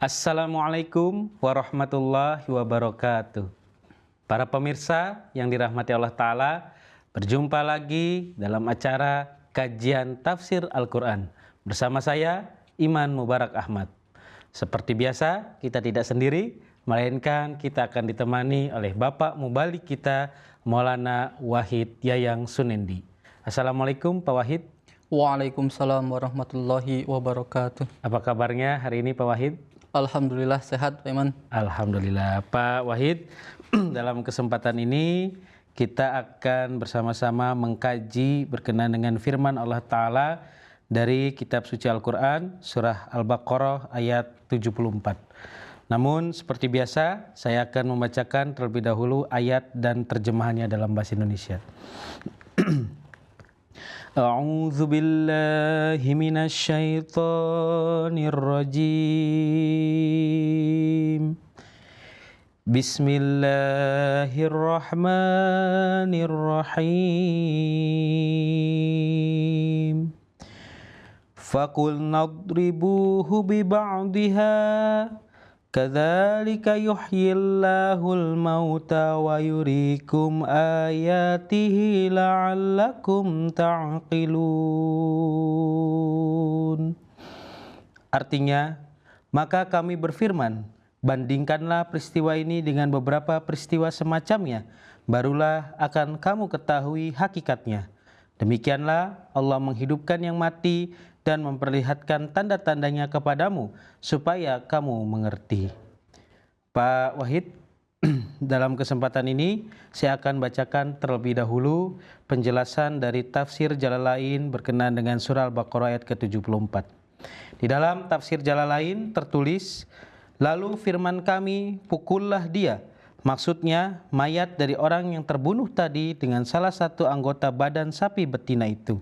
Assalamualaikum warahmatullahi wabarakatuh. Para pemirsa yang dirahmati Allah Ta'ala, berjumpa lagi dalam acara kajian tafsir Al-Quran bersama saya, Iman Mubarak Ahmad. Seperti biasa, kita tidak sendiri, melainkan kita akan ditemani oleh Bapak Mubalik kita, Maulana Wahid Yayang Sunendi. Assalamualaikum Pak Wahid. Waalaikumsalam warahmatullahi wabarakatuh. Apa kabarnya hari ini Pak Wahid? Alhamdulillah sehat, Pak Iman. Alhamdulillah Pak Wahid. Dalam kesempatan ini kita akan bersama-sama mengkaji berkenaan dengan firman Allah Ta'ala dari kitab suci Al-Quran surah Al-Baqarah ayat 74. Namun seperti biasa saya akan membacakan terlebih dahulu ayat dan terjemahannya dalam bahasa Indonesia. A'udzu billahi minasy syaithanir rajim. Bismillahirrahmanirrahim. Faqulna idribuhu biba'diha kadzalika yuhyillahul mauta wa yuriikum ayatihi la'allakum ta'qilun. Artinya, maka kami berfirman, bandingkanlah peristiwa ini dengan beberapa peristiwa semacamnya, barulah akan kamu ketahui hakikatnya. Demikianlah Allah menghidupkan yang mati dan memperlihatkan tanda-tandanya kepadamu, supaya kamu mengerti. Pak Wahid, dalam kesempatan ini saya akan bacakan terlebih dahulu penjelasan dari tafsir Jalalain berkenaan dengan surah Al-Baqarah ayat ke-74. Di dalam tafsir Jalalain tertulis, lalu firman kami, pukullah dia. Maksudnya mayat dari orang yang terbunuh tadi dengan salah satu anggota badan sapi betina itu.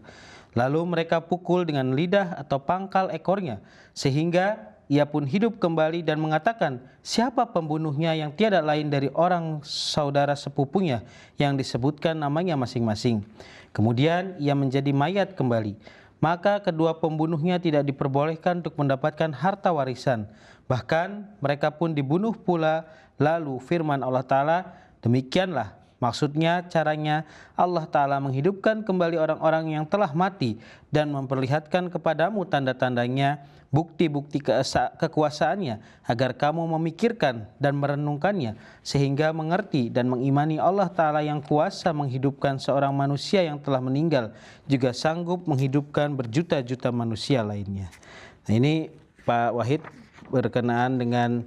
Lalu mereka pukul dengan lidah atau pangkal ekornya, sehingga ia pun hidup kembali dan mengatakan, siapa pembunuhnya yang tiada lain dari orang saudara sepupunya yang disebutkan namanya masing-masing. Kemudian ia menjadi mayat kembali. Maka kedua pembunuhnya tidak diperbolehkan untuk mendapatkan harta warisan. Bahkan mereka pun dibunuh pula. Lalu firman Allah Ta'ala, demikianlah maksudnya caranya Allah Ta'ala menghidupkan kembali orang-orang yang telah mati dan memperlihatkan kepadamu tanda-tandanya, bukti-bukti kekuasaannya, agar kamu memikirkan dan merenungkannya, sehingga mengerti dan mengimani Allah Ta'ala yang kuasa menghidupkan seorang manusia yang telah meninggal, juga sanggup menghidupkan berjuta-juta manusia lainnya. Nah, ini Pak Wahid berkenaan dengan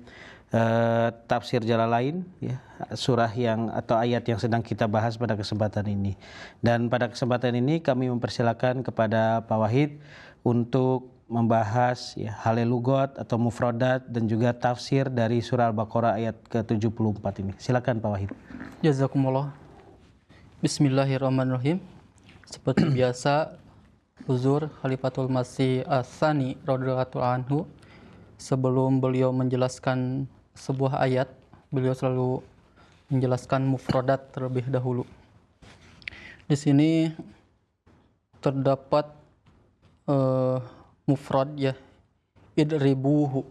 tafsir Jalalain, ya, surah yang atau ayat yang sedang kita bahas pada kesempatan ini. Dan pada kesempatan ini kami mempersilakan kepada Pak Wahid untuk membahas ya, halelugot atau mufradat dan juga tafsir dari surah Al-Baqarah ayat ke-74 ini. Silakan Pak Wahid. Jazakumullah. Bismillahirrahmanirrahim. Seperti biasa, Huzur Khalifatul Masih As-Tsani radhiyallahu anhu, sebelum beliau menjelaskan sebuah ayat, beliau selalu menjelaskan mufradat terlebih dahulu. Di sini terdapat mufrad ya, idribuhu.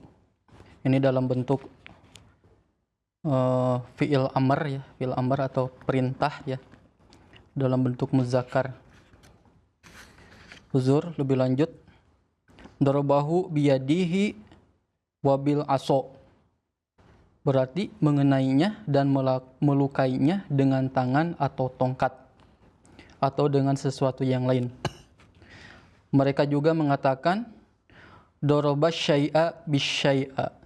Ini dalam bentuk fi'il amr ya, fi'il amr atau perintah ya, dalam bentuk muzakkar. Huzur lebih lanjut, darabahu biyadihi wabil aso, berarti mengenainya dan melukainya dengan tangan atau tongkat atau dengan sesuatu yang lain. Mereka juga mengatakan daraba syai'a bisyai'a,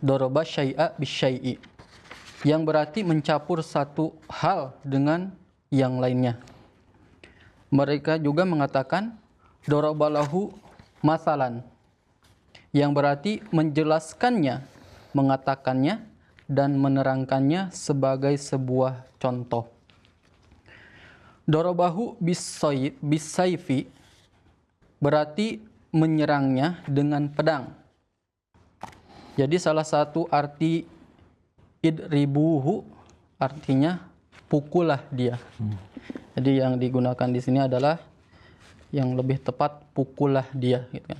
daraba syai'a bisyai'i, yang berarti mencampur satu hal dengan yang lainnya. Mereka juga mengatakan darabalahu masalan, yang berarti menjelaskannya, mengatakannya, dan menerangkannya sebagai sebuah contoh. Darabahu bisayfi, berarti menyerangnya dengan pedang. Jadi salah satu arti idribuhu artinya pukullah dia. Jadi yang digunakan di sini adalah yang lebih tepat pukullah dia, gitu kan.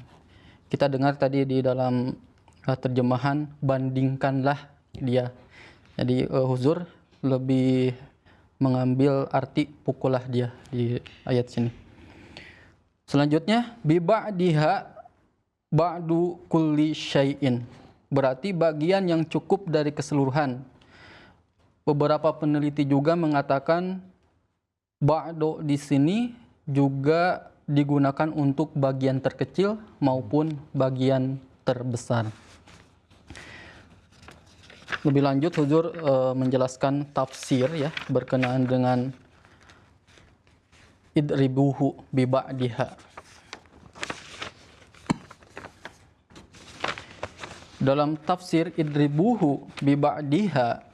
Kita dengar tadi di dalam terjemahan bandingkanlah dia. Jadi huzur lebih mengambil arti pukullah dia di ayat sini. Selanjutnya bi ba'diha ba'du kulli syai'in. Berarti bagian yang cukup dari keseluruhan. Beberapa peneliti juga mengatakan ba'du di sini juga digunakan untuk bagian terkecil maupun bagian terbesar. Lebih lanjut huzur menjelaskan tafsir ya berkenaan dengan idribuhu bi ba'diha. Dalam tafsir idribuhu bi ba'diha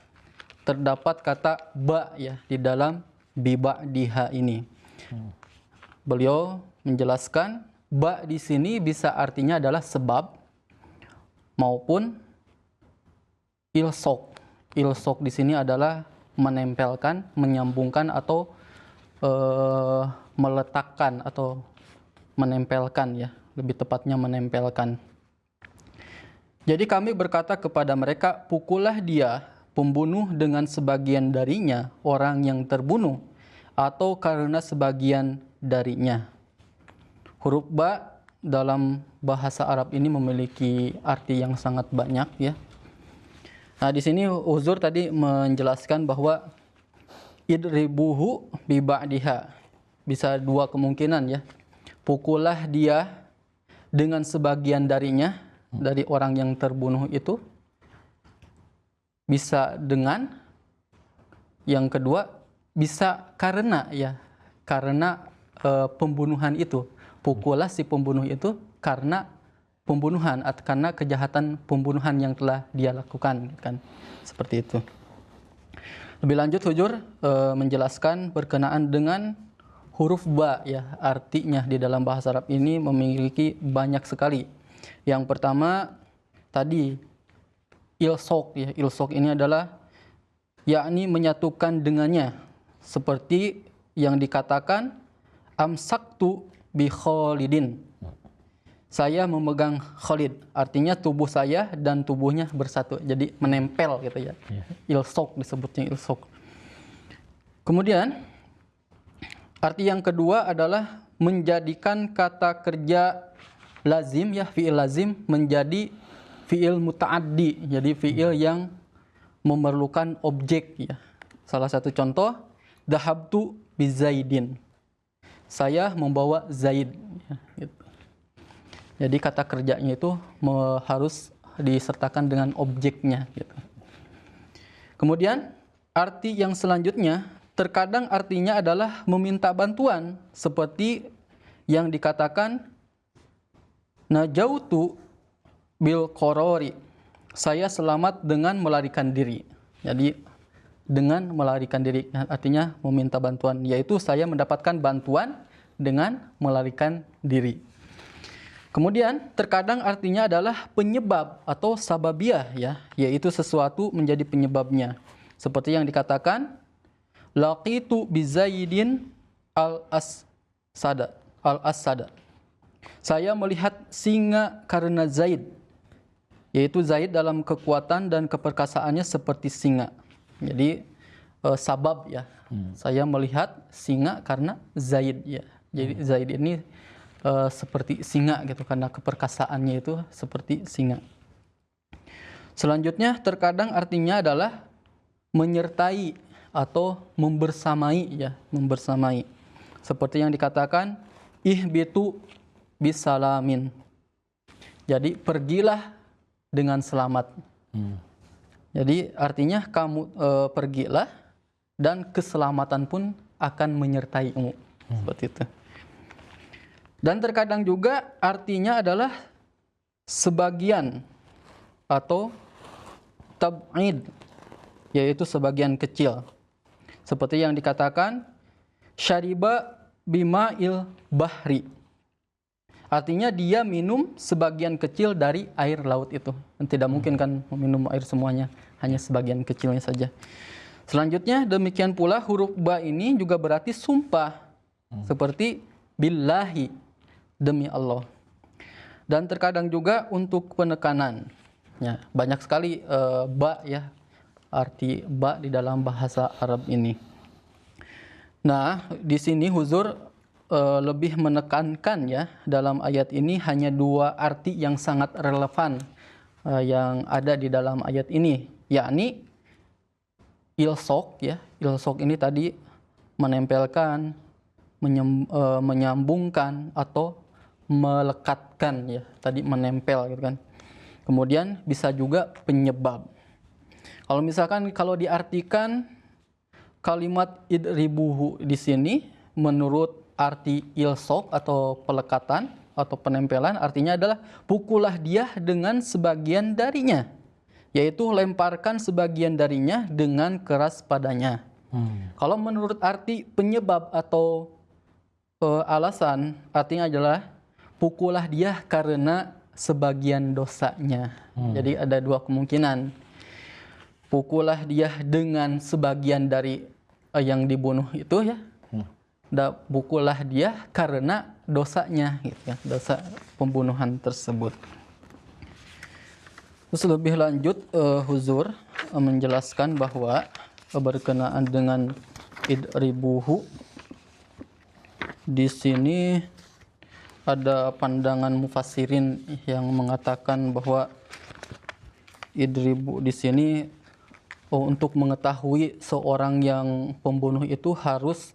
terdapat kata ba ya di dalam bi ba'diha ini. Beliau menjelaskan ba di sini bisa artinya adalah sebab maupun ilsok. Ilsok di sini adalah menempelkan, menyambungkan atau meletakkan atau menempelkan ya, lebih tepatnya menempelkan. Jadi kami berkata kepada mereka, pukullah dia pembunuh dengan sebagian darinya orang yang terbunuh atau karena sebagian darinya. Huruf ba dalam bahasa Arab ini memiliki arti yang sangat banyak ya. Nah, di sini Uzur tadi menjelaskan bahwa idribuhu bi ba'diha. Bisa dua kemungkinan ya. Pukullah dia dengan sebagian darinya dari orang yang terbunuh itu. Bisa dengan yang kedua bisa karena ya. Karena pembunuhan itu. Pukullah si pembunuh itu karena pembunuhan atau karena kejahatan pembunuhan yang telah dia lakukan kan. Seperti itu. Lebih lanjut huzur menjelaskan berkenaan dengan huruf ba ya, artinya di dalam bahasa Arab ini memiliki banyak sekali. Yang pertama tadi ilsok ya, ilsok ini adalah yakni menyatukan dengannya seperti yang dikatakan amsaktu bi Khalidin. Saya memegang Khalid, artinya tubuh saya dan tubuhnya bersatu, jadi menempel gitu ya. Ilsok disebutnya ilsok. Kemudian arti yang kedua adalah menjadikan kata kerja lazim ya, fi'il lazim menjadi fi'il muta'addi, jadi fi'il yang memerlukan objek ya. Salah satu contoh, dhahabtu bi Zaidin. Saya membawa Zaid ya, gitu. Jadi kata kerjanya itu harus disertakan dengan objeknya gitu. Kemudian arti yang selanjutnya terkadang artinya adalah meminta bantuan seperti yang dikatakan najautu bil qorori. Saya selamat dengan melarikan diri. Jadi dengan melarikan diri artinya meminta bantuan, yaitu saya mendapatkan bantuan dengan melarikan diri. Kemudian terkadang artinya adalah penyebab atau sababiyah ya, yaitu sesuatu menjadi penyebabnya. Seperti yang dikatakan laqitu bi Zaidin al-asada. Saya melihat singa karena Zaid. Yaitu Zaid dalam kekuatan dan keperkasaannya seperti singa. Jadi sabab ya. Saya melihat singa karena Zaid ya. Jadi Zaid ini seperti singa gitu karena keperkasaannya itu seperti singa. Selanjutnya terkadang artinya adalah menyertai atau membersamai ya, membersamai. Seperti yang dikatakan ihbitu bisalamin. Jadi pergilah dengan selamat. Jadi artinya kamu pergilah dan keselamatan pun akan menyertaimu. Seperti itu. Dan terkadang juga artinya adalah sebagian atau tab'id, yaitu sebagian kecil. Seperti yang dikatakan syariba bima'il bahri. Artinya dia minum sebagian kecil dari air laut itu. Tidak mungkin kan meminum air semuanya, hanya sebagian kecilnya saja. Selanjutnya demikian pula huruf ba ini juga berarti sumpah. Seperti billahi, demi Allah. Dan terkadang juga untuk penekanan. Ya, banyak sekali ba ya, arti ba di dalam bahasa Arab ini. Nah, di sini Huzur lebih menekankan ya dalam ayat ini hanya dua arti yang sangat relevan yang ada di dalam ayat ini, yakni ilsok ya. Ilsok ini tadi menempelkan, menyambungkan atau melekatkan ya. Tadi menempel gitu kan. Kemudian bisa juga penyebab. Kalau misalkan kalau diartikan kalimat idribuhu di sini menurut arti ilsok atau pelekatan atau penempelan artinya adalah pukullah dia dengan sebagian darinya, yaitu lemparkan sebagian darinya dengan keras padanya. Kalau menurut arti penyebab atau alasan artinya adalah pukullah dia karena sebagian dosanya. Jadi ada dua kemungkinan. Pukullah dia dengan sebagian dari yang dibunuh itu ya. Dan pukullah dia karena dosanya gitu ya, dosa pembunuhan tersebut. Terus lebih lanjut Huzur menjelaskan bahwa berkenaan dengan idribuhu di sini ada pandangan mufassirin yang mengatakan bahwa idribu di sini untuk mengetahui seorang yang pembunuh itu harus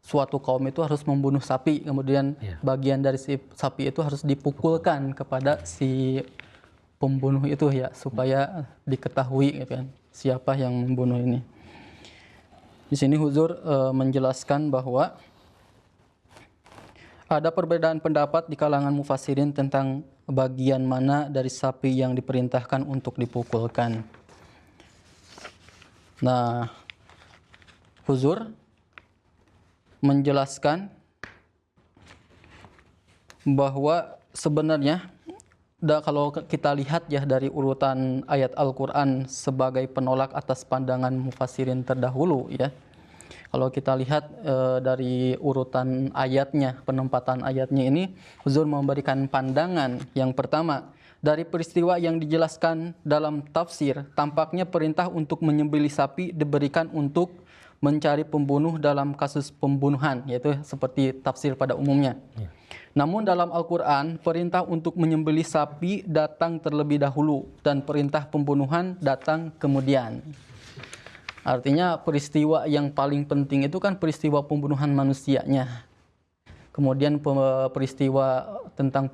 suatu kaum itu harus membunuh sapi, kemudian bagian dari si sapi itu harus dipukulkan kepada si pembunuh itu ya, supaya diketahui gitu kan siapa yang membunuh ini. Di sini Huzur menjelaskan bahwa ada perbedaan pendapat di kalangan mufassirin tentang bagian mana dari sapi yang diperintahkan untuk dipukulkan. Nah, Huzur menjelaskan bahwa sebenarnya kalau kita lihat ya dari urutan ayat Al-Quran sebagai penolak atas pandangan mufassirin terdahulu ya. Kalau kita lihat dari urutan ayatnya, penempatan ayatnya ini, Huzur memberikan pandangan yang pertama. Dari peristiwa yang dijelaskan dalam tafsir, tampaknya perintah untuk menyembelih sapi diberikan untuk mencari pembunuh dalam kasus pembunuhan, yaitu seperti tafsir pada umumnya. Namun dalam Al-Quran, perintah untuk menyembelih sapi datang terlebih dahulu dan perintah pembunuhan datang kemudian. Artinya peristiwa yang paling penting itu kan peristiwa pembunuhan manusianya. Kemudian peristiwa tentang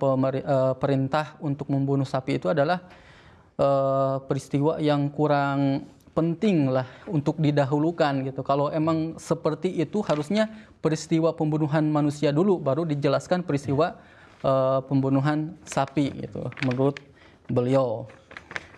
perintah untuk membunuh sapi itu adalah peristiwa yang kurang penting lah untuk didahulukan gitu. Kalau emang seperti itu harusnya peristiwa pembunuhan manusia dulu, baru dijelaskan peristiwa pembunuhan sapi gitu, menurut beliau.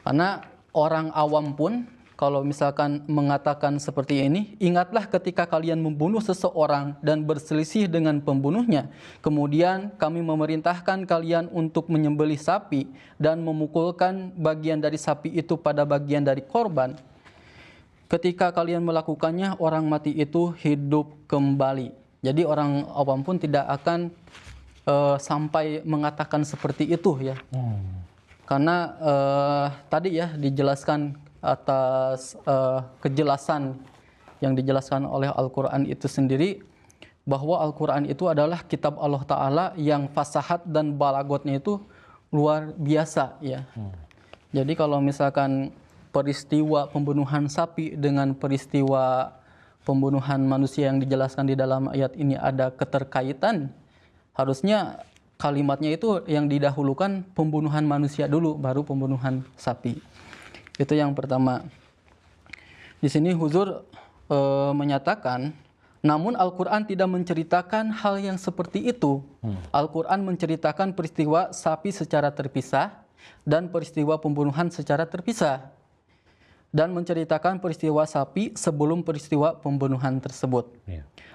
Karena orang awam pun kalau misalkan mengatakan seperti ini, ingatlah ketika kalian membunuh seseorang dan berselisih dengan pembunuhnya. Kemudian kami memerintahkan kalian untuk menyembelih sapi dan memukulkan bagian dari sapi itu pada bagian dari korban. Ketika kalian melakukannya, orang mati itu hidup kembali. Jadi orang awam pun tidak akan sampai mengatakan seperti itu ya. Karena tadi ya dijelaskan atas kejelasan yang dijelaskan oleh Al-Quran itu sendiri, bahwa Al-Quran itu adalah kitab Allah Ta'ala yang fasahat dan balagotnya itu luar biasa ya. Jadi kalau misalkan peristiwa pembunuhan sapi dengan peristiwa pembunuhan manusia yang dijelaskan di dalam ayat ini ada keterkaitan, harusnya kalimatnya itu yang didahulukan pembunuhan manusia dulu, baru pembunuhan sapi. Itu yang pertama. Di sini Huzur menyatakan, namun Al-Quran tidak menceritakan hal yang seperti itu. Al-Quran menceritakan peristiwa sapi secara terpisah dan peristiwa pembunuhan secara terpisah. Dan menceritakan peristiwa sapi sebelum peristiwa pembunuhan tersebut.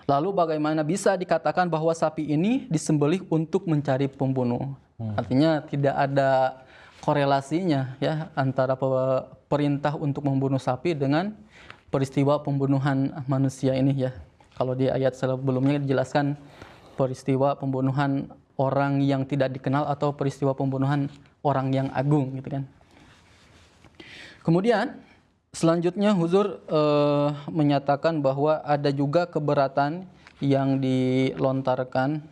Lalu bagaimana bisa dikatakan bahwa sapi ini disembelih untuk mencari pembunuh? Artinya tidak ada korelasinya ya antara perintah untuk membunuh sapi dengan peristiwa pembunuhan manusia ini ya. Kalau di ayat sebelumnya dijelaskan peristiwa pembunuhan orang yang tidak dikenal atau peristiwa pembunuhan orang yang agung gitu kan. Kemudian selanjutnya Huzur menyatakan bahwa ada juga keberatan yang dilontarkan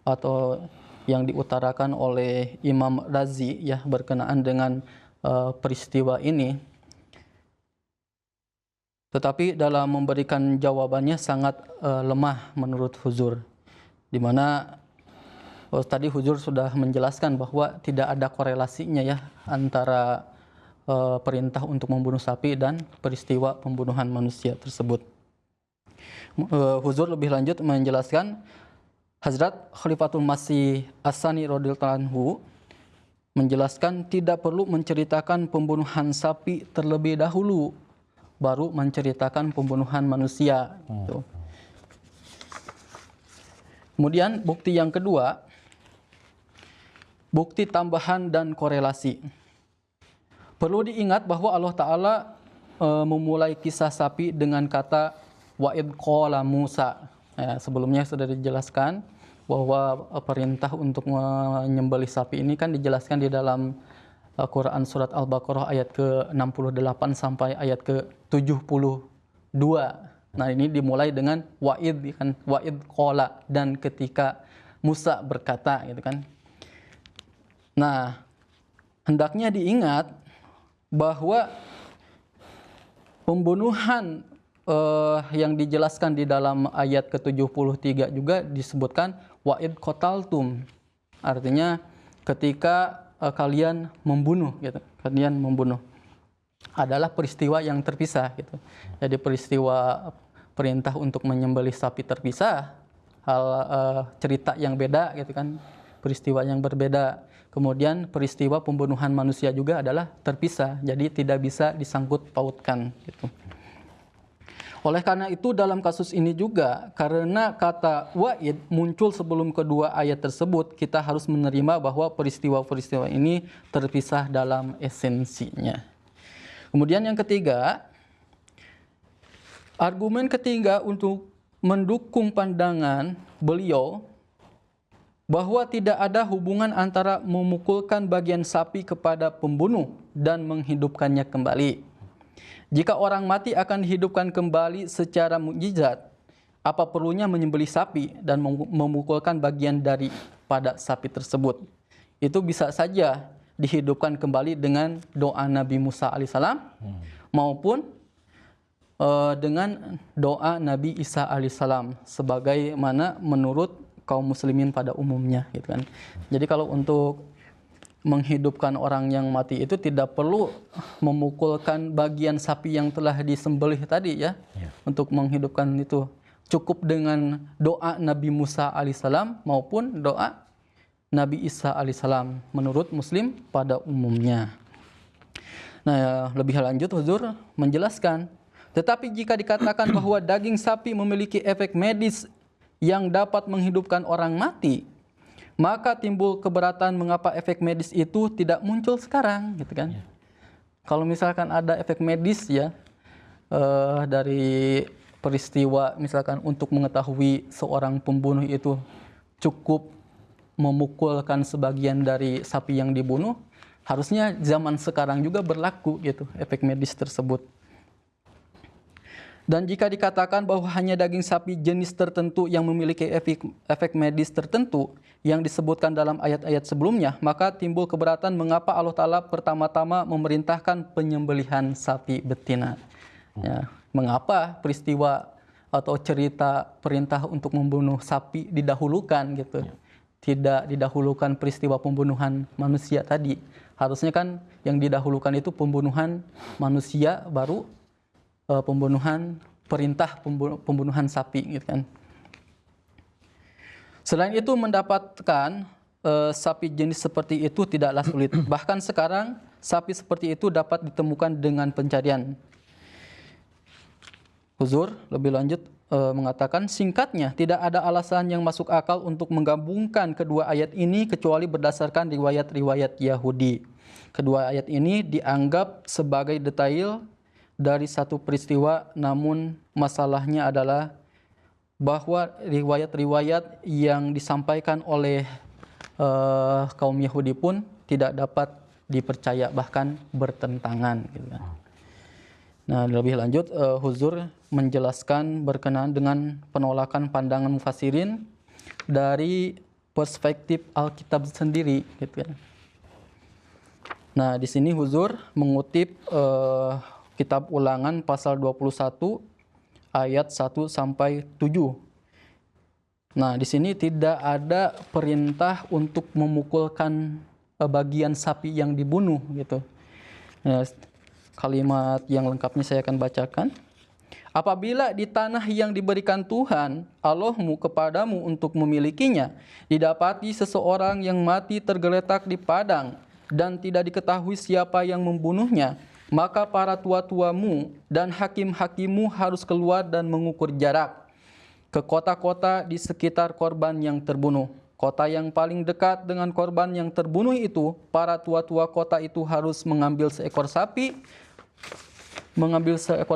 atau yang diutarakan oleh Imam Razi ya berkenaan dengan peristiwa ini. Tetapi dalam memberikan jawabannya sangat lemah menurut Huzur. Di mana tadi Huzur sudah menjelaskan bahwa tidak ada korelasinya ya antara perintah untuk membunuh sapi dan peristiwa pembunuhan manusia tersebut. Huzur lebih lanjut menjelaskan Hazrat Khalifatul Masih As-Sani radhiyallahu anhu menjelaskan tidak perlu menceritakan pembunuhan sapi terlebih dahulu baru menceritakan pembunuhan manusia. Gitu. Kemudian bukti yang kedua, bukti tambahan dan korelasi. Perlu diingat bahwa Allah Ta'ala memulai kisah sapi dengan kata wa'id qala Musa. Sebelumnya sudah dijelaskan bahwa perintah untuk menyembelih sapi ini kan dijelaskan di dalam Quran surat Al-Baqarah ayat ke-68 sampai ayat ke-72. Nah, ini dimulai dengan wa'id kan, wa'id qala, dan ketika Musa berkata gitu kan. Nah, hendaknya diingat bahwa pembunuhan yang dijelaskan di dalam ayat ke-73 juga disebutkan wa'id qataltum. Artinya ketika kalian membunuh gitu. Kalian membunuh adalah peristiwa yang terpisah gitu. Jadi peristiwa perintah untuk menyembelih sapi terpisah, hal cerita yang beda gitu kan. Peristiwa yang berbeda. Kemudian peristiwa pembunuhan manusia juga adalah terpisah. Jadi tidak bisa disangkut pautkan gitu. Oleh karena itu dalam kasus ini juga karena kata wa'id muncul sebelum kedua ayat tersebut, kita harus menerima bahwa peristiwa-peristiwa ini terpisah dalam esensinya. Kemudian yang ketiga, argumen ketiga untuk mendukung pandangan beliau bahwa tidak ada hubungan antara memukulkan bagian sapi kepada pembunuh dan menghidupkannya kembali. Jika orang mati akan dihidupkan kembali secara mukjizat, apa perlunya menyembelih sapi dan memukulkan bagian daripada sapi tersebut? Itu bisa saja dihidupkan kembali dengan doa Nabi Musa alaihissalam maupun dengan doa Nabi Isa alaihissalam sebagaimana menurut kaum muslimin pada umumnya gitu kan. Jadi kalau untuk menghidupkan orang yang mati itu tidak perlu memukulkan bagian sapi yang telah disembelih tadi ya. Untuk menghidupkan itu cukup dengan doa Nabi Musa alaihissalam maupun doa Nabi Isa alaihissalam menurut muslim pada umumnya. Nah, lebih lanjut Huzur menjelaskan, tetapi jika dikatakan bahwa daging sapi memiliki efek medis yang dapat menghidupkan orang mati, maka timbul keberatan mengapa efek medis itu tidak muncul sekarang, gitu kan? Kalau misalkan ada efek medis ya dari peristiwa, misalkan untuk mengetahui seorang pembunuh itu cukup memukulkan sebagian dari sapi yang dibunuh, harusnya zaman sekarang juga berlaku gitu efek medis tersebut. Dan jika dikatakan bahwa hanya daging sapi jenis tertentu yang memiliki efek medis tertentu yang disebutkan dalam ayat-ayat sebelumnya, maka timbul keberatan mengapa Allah Ta'ala pertama-tama memerintahkan penyembelihan sapi betina. Ya, mengapa peristiwa atau cerita perintah untuk membunuh sapi didahulukan gitu. Tidak didahulukan peristiwa pembunuhan manusia tadi. Harusnya kan yang didahulukan itu pembunuhan manusia, baru perintah pembunuhan sapi gitu kan. Selain itu mendapatkan sapi jenis seperti itu tidaklah sulit. Bahkan sekarang sapi seperti itu dapat ditemukan dengan pencarian. Huzur lebih lanjut mengatakan, singkatnya tidak ada alasan yang masuk akal untuk menggabungkan kedua ayat ini kecuali berdasarkan riwayat-riwayat Yahudi. Kedua ayat ini dianggap sebagai detail dari satu peristiwa, namun masalahnya adalah bahwa riwayat-riwayat yang disampaikan oleh kaum Yahudi pun tidak dapat dipercaya, bahkan bertentangan gitu kan. Nah, lebih lanjut Huzur menjelaskan berkenaan dengan penolakan pandangan mufassirin dari perspektif Alkitab sendiri gitu kan. Nah, di sini Huzur mengutip kitab Ulangan pasal 21 ayat 1 sampai 7. Nah, di sini tidak ada perintah untuk memukulkan bagian sapi yang dibunuh gitu. Nah, kalimat yang lengkapnya saya akan bacakan. Apabila di tanah yang diberikan Tuhan Allahmu kepadamu untuk memilikinya, didapati seseorang yang mati tergeletak di padang dan tidak diketahui siapa yang membunuhnya, maka para tua-tuamu dan hakim-hakimmu harus keluar dan mengukur jarak ke kota-kota di sekitar korban yang terbunuh. Kota yang paling dekat dengan korban yang terbunuh itu, para tua-tua kota itu harus mengambil seekor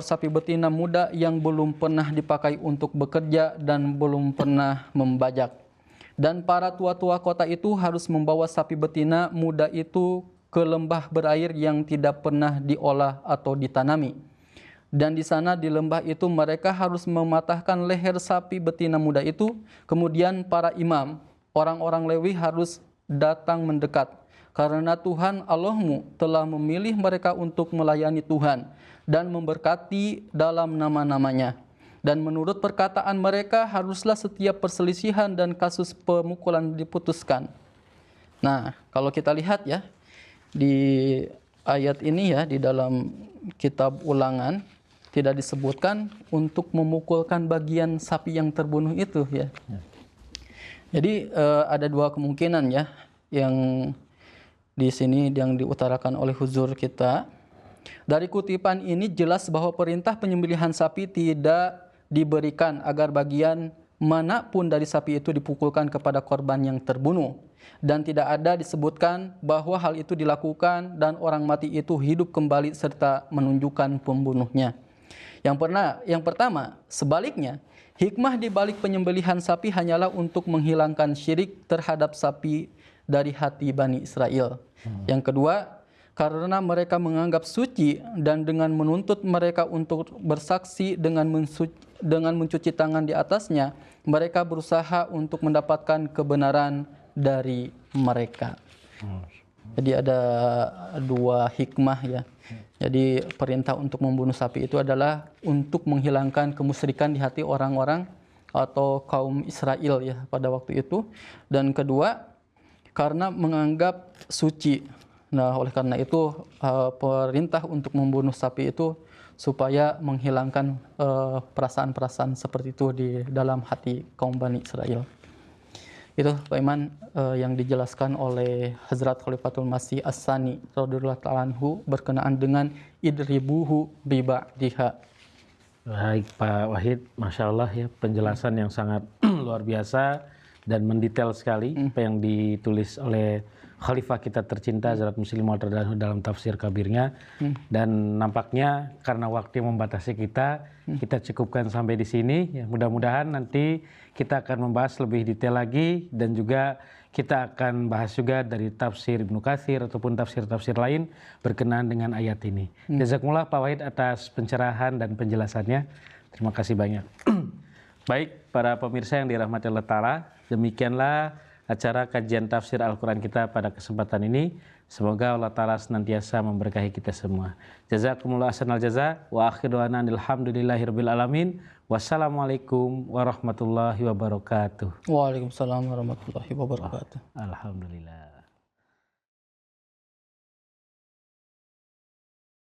sapi betina muda yang belum pernah dipakai untuk bekerja dan belum pernah membajak. Dan para tua-tua kota itu harus membawa sapi betina muda itu ke lembah berair yang tidak pernah diolah atau ditanami. Dan di sana di lembah itu mereka harus mematahkan leher sapi betina muda itu. Kemudian para imam, orang-orang Lewi harus datang mendekat. Karena Tuhan Allahmu telah memilih mereka untuk melayani Tuhan dan memberkati dalam nama-namanya. Dan menurut perkataan mereka haruslah setiap perselisihan dan kasus pemukulan diputuskan. Nah, kalau kita lihat ya, di ayat ini ya, di dalam kitab Ulangan, tidak disebutkan untuk memukulkan bagian sapi yang terbunuh itu ya. Jadi ada dua kemungkinan ya, yang di sini yang diutarakan oleh Huzur kita. Dari kutipan ini jelas bahwa perintah penyembelihan sapi tidak diberikan agar bagian manapun dari sapi itu dipukulkan kepada korban yang terbunuh. Dan tidak ada disebutkan bahwa hal itu dilakukan dan orang mati itu hidup kembali serta menunjukkan pembunuhnya. Yang pertama, sebaliknya, hikmah di balik penyembelihan sapi hanyalah untuk menghilangkan syirik terhadap sapi dari hati Bani Israel. Yang kedua, karena mereka menganggap suci dan dengan menuntut mereka untuk bersaksi dengan mencuci tangan di atasnya, mereka berusaha untuk mendapatkan kebenaran dari mereka. Jadi ada dua hikmah ya. Jadi perintah untuk membunuh sapi itu adalah untuk menghilangkan kemusyrikan di hati orang-orang atau kaum Israel ya pada waktu itu. Dan kedua, karena menganggap suci. Nah, oleh karena itu perintah untuk membunuh sapi itu supaya menghilangkan perasaan-perasaan seperti itu di dalam hati kaum Bani Israel. Itu Pak Iman yang dijelaskan oleh Hazrat Khalifatul Masih As-Sani radhiyallahu ta'ala anhu berkenaan dengan idribuhu biba'diha. Baik Pak Wahid, Masya Allah ya, penjelasan yang sangat luar biasa dan mendetail sekali apa yang ditulis oleh Khalifah kita tercinta Hazrat Muslim Maud dalam tafsir kabirnya. Dan nampaknya karena waktu yang membatasi kita cukupkan sampai di sini. Ya, mudah-mudahan nanti kita akan membahas lebih detail lagi dan juga kita akan bahas juga dari tafsir Ibnu Katsir ataupun tafsir-tafsir lain berkenaan dengan ayat ini. Jazakumullah Pak Wahid atas pencerahan dan penjelasannya. Terima kasih banyak. Baik, para pemirsa yang dirahmati Allah Ta'ala, demikianlah acara kajian tafsir Al-Quran kita pada kesempatan ini. Semoga Allah Ta'ala senantiasa memberkahi kita semua. Jazakumullah ahsanal jaza. Wa akhiru ana alhamdulillahirabbil alamin. Wassalamualaikum warahmatullahi wabarakatuh. Waalaikumsalam warahmatullahi wabarakatuh. Alhamdulillah.